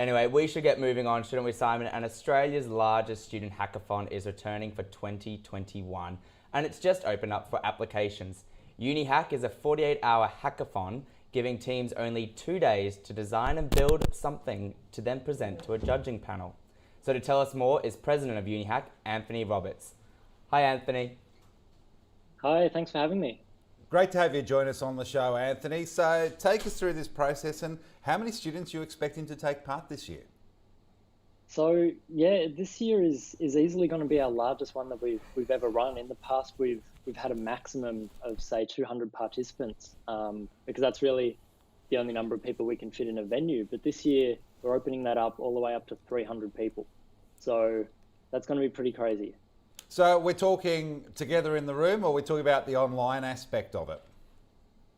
Anyway, we should get moving on, shouldn't we, Simon? And Australia's largest student hackathon is returning for 2021, and it's just opened up for applications. UNIHACK is a 48-hour hackathon giving teams only 2 days to design and build something to then present to a judging panel. So to tell us more is President of UNIHACK, Anthony Roberts. Hi, Anthony. Hi, thanks for having me. Great to have you join us on the show, Anthony. So take us through this process and how many students you're expecting to take part this year? So yeah, this year is easily going to be our largest one that we've ever run. In the past, we've had a maximum of say 200 participants because that's really the only number of people we can fit in a venue. But this year we're opening that up all the way up to 300 people. So that's going to be pretty crazy. So we're talking together in the room, or we're talking about the online aspect of it?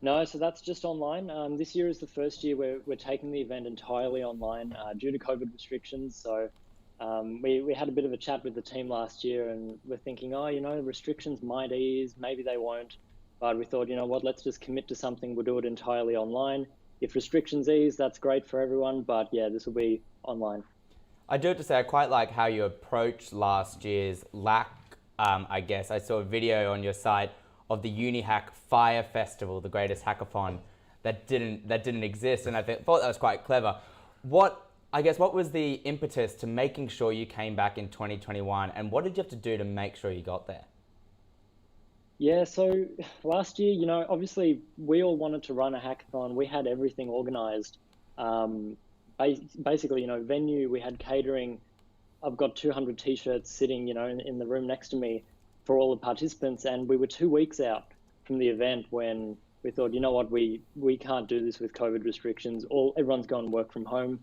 No, so that's just online. This year is the first year we're taking the event entirely online due to COVID restrictions. So we had a bit of a chat with the team last year, and we're thinking, oh, restrictions might ease, maybe they won't. But we thought, you know what, let's just commit to something. We'll do it entirely online. If restrictions ease, that's great for everyone. But yeah, this will be online. I do have to say, I quite like how you approached last year's lack. I guess I saw a video on your site of the UNIHACK Fire Festival, the greatest hackathon that didn't exist, and I thought that was quite clever. What was the impetus to making sure you came back in 2021, and what did you have to do to make sure you got there? Yeah, so last year, obviously we all wanted to run a hackathon. We had everything organized. Basically, venue, we had catering. I've got 200 t-shirts sitting, in the room next to me for all the participants. And we were 2 weeks out from the event when we thought, you know what, we can't do this with COVID restrictions. Everyone's gone work from home.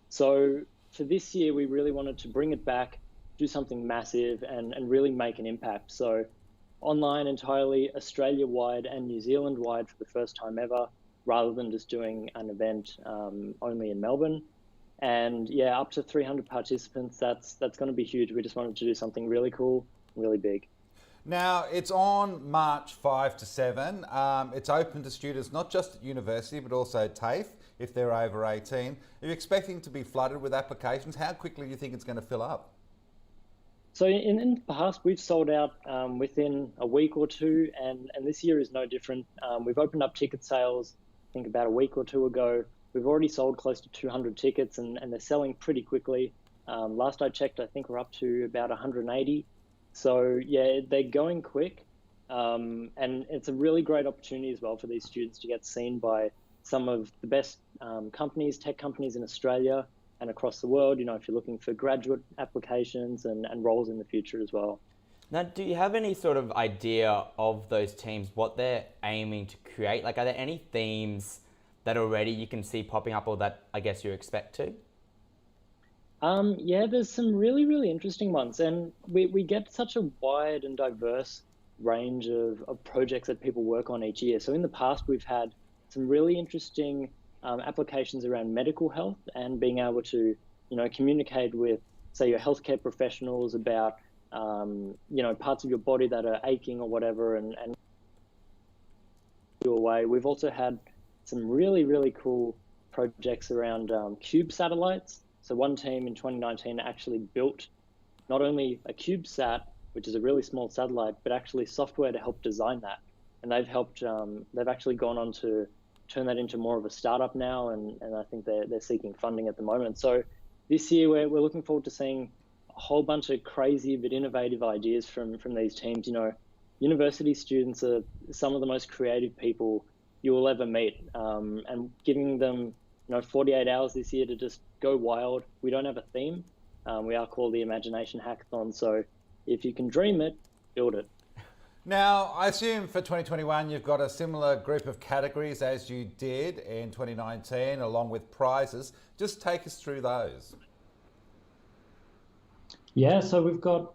So for this year, we really wanted to bring it back, do something massive and really make an impact. So online entirely, Australia-wide and New Zealand-wide for the first time ever, rather than just doing an event only in Melbourne. And yeah, up to 300 participants, that's going to be huge. We just wanted to do something really cool, really big. Now, it's on March 5 to 7. It's open to students, not just at university, but also TAFE, if they're over 18. Are you expecting to be flooded with applications? How quickly do you think it's going to fill up? So in the past, we've sold out within a week or two, and this year is no different. We've opened up ticket sales, I think about a week or two ago. We've already sold close to 200 tickets and they're selling pretty quickly. Last I checked, I think we're up to about 180. So yeah, they're going quick. And it's a really great opportunity as well for these students to get seen by some of the best companies, tech companies in Australia and across the world, if you're looking for graduate applications and roles in the future as well. Now, do you have any sort of idea of those teams, what they're aiming to create? Like, are there any themes that already you can see popping up, or that I guess you expect to? Yeah, there's some really, really interesting ones. And we get such a wide and diverse range of projects that people work on each year. So in the past, we've had some really interesting applications around medical health and being able to, communicate with, say, your healthcare professionals about, parts of your body that are aching or whatever and you away. We've also had some really, really cool projects around cube satellites. So one team in 2019 actually built not only a CubeSat, which is a really small satellite, but actually software to help design that. And they've actually gone on to turn that into more of a startup now, and I think they're seeking funding at the moment. So this year we're looking forward to seeing a whole bunch of crazy but innovative ideas from these teams. University students are some of the most creative people you will ever meet, and giving them 48 hours this year to just go wild. We don't have a theme. We are called the Imagination Hackathon. So if you can dream it, build it. Now, I assume for 2021 you've got a similar group of categories as you did in 2019, along with prizes. Just take us through those. Yeah, so we've got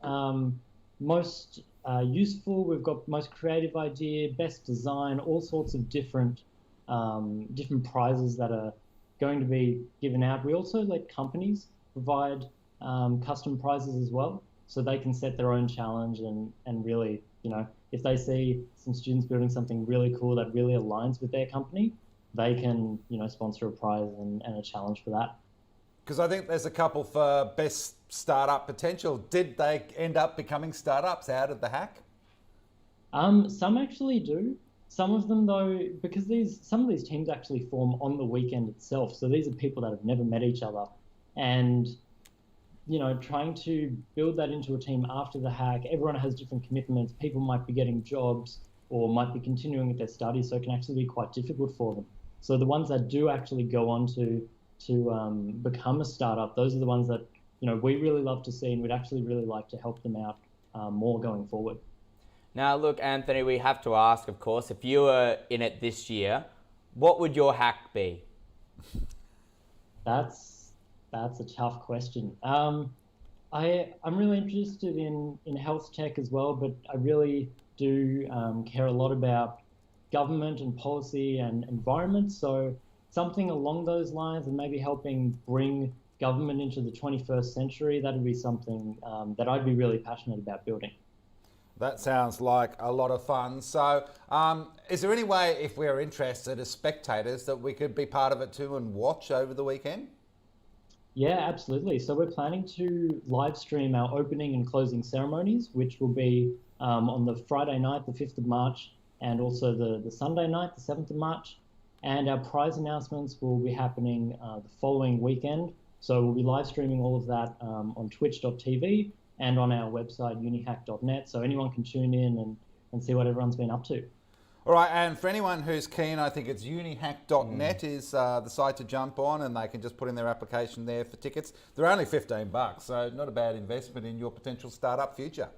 most useful, we've got most creative idea, best design, all sorts of different prizes that are going to be given out. We also let companies provide custom prizes as well, so they can set their own challenge and really, if they see some students building something really cool that really aligns with their company, they can, sponsor a prize and a challenge for that. Because I think there's a couple for best startup potential. Did they end up becoming startups out of the hack? Some actually do. Some of them, though, because some of these teams actually form on the weekend itself. So these are people that have never met each other, and trying to build that into a team after the hack. Everyone has different commitments. People might be getting jobs or might be continuing with their studies, so it can actually be quite difficult for them. So the ones that do actually go on to become a startup, those are the ones that we really love to see, and we'd actually really like to help them out more going forward. Now, look, Anthony, we have to ask, of course, if you were in it this year, what would your hack be? That's a tough question. I'm really interested in health tech as well, but I really do care a lot about government and policy and environment. So something along those lines, and maybe helping bring government into the 21st century, that would be something that I'd be really passionate about building. That sounds like a lot of fun. So is there any way, if we're interested as spectators, that we could be part of it too and watch over the weekend? Yeah, absolutely. So we're planning to live stream our opening and closing ceremonies, which will be on the Friday night, the 5th of March, and also the Sunday night, the 7th of March. And our prize announcements will be happening the following weekend. So we'll be live streaming all of that on twitch.tv and on our website, unihack.net. So anyone can tune in and see what everyone's been up to. All right, and for anyone who's keen, I think it's unihack.net is the site to jump on, and they can just put in their application there for tickets. They're only $15, so not a bad investment in your potential startup future.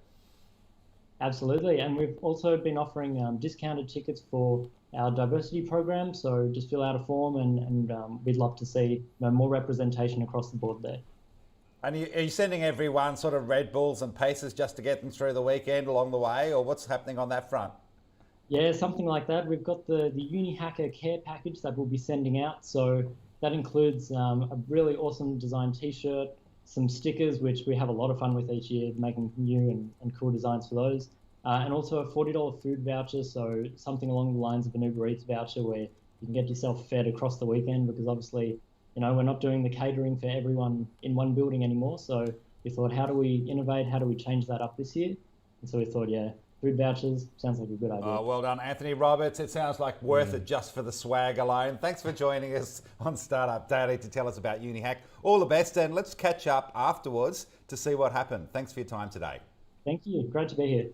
Absolutely, and we've also been offering discounted tickets for our diversity program. So just fill out a form, and we'd love to see more representation across the board there. And are you sending everyone sort of Red Bulls and Paces just to get them through the weekend along the way, or what's happening on that front? Yeah, something like that. We've got the UNIHACK care package that we'll be sending out. So that includes a really awesome design t-shirt, some stickers, which we have a lot of fun with each year, making new and cool designs for those. And also a $40 food voucher, so something along the lines of an Uber Eats voucher where you can get yourself fed across the weekend, because obviously, we're not doing the catering for everyone in one building anymore. So we thought, how do we innovate? How do we change that up this year? And so we thought, food vouchers sounds like a good idea. Oh, well done, Anthony Roberts. It sounds like worth it just for the swag alone. Thanks for joining us on Startup Daily to tell us about UNIHACK. All the best, and let's catch up afterwards to see what happened. Thanks for your time today. Thank you. Great to be here.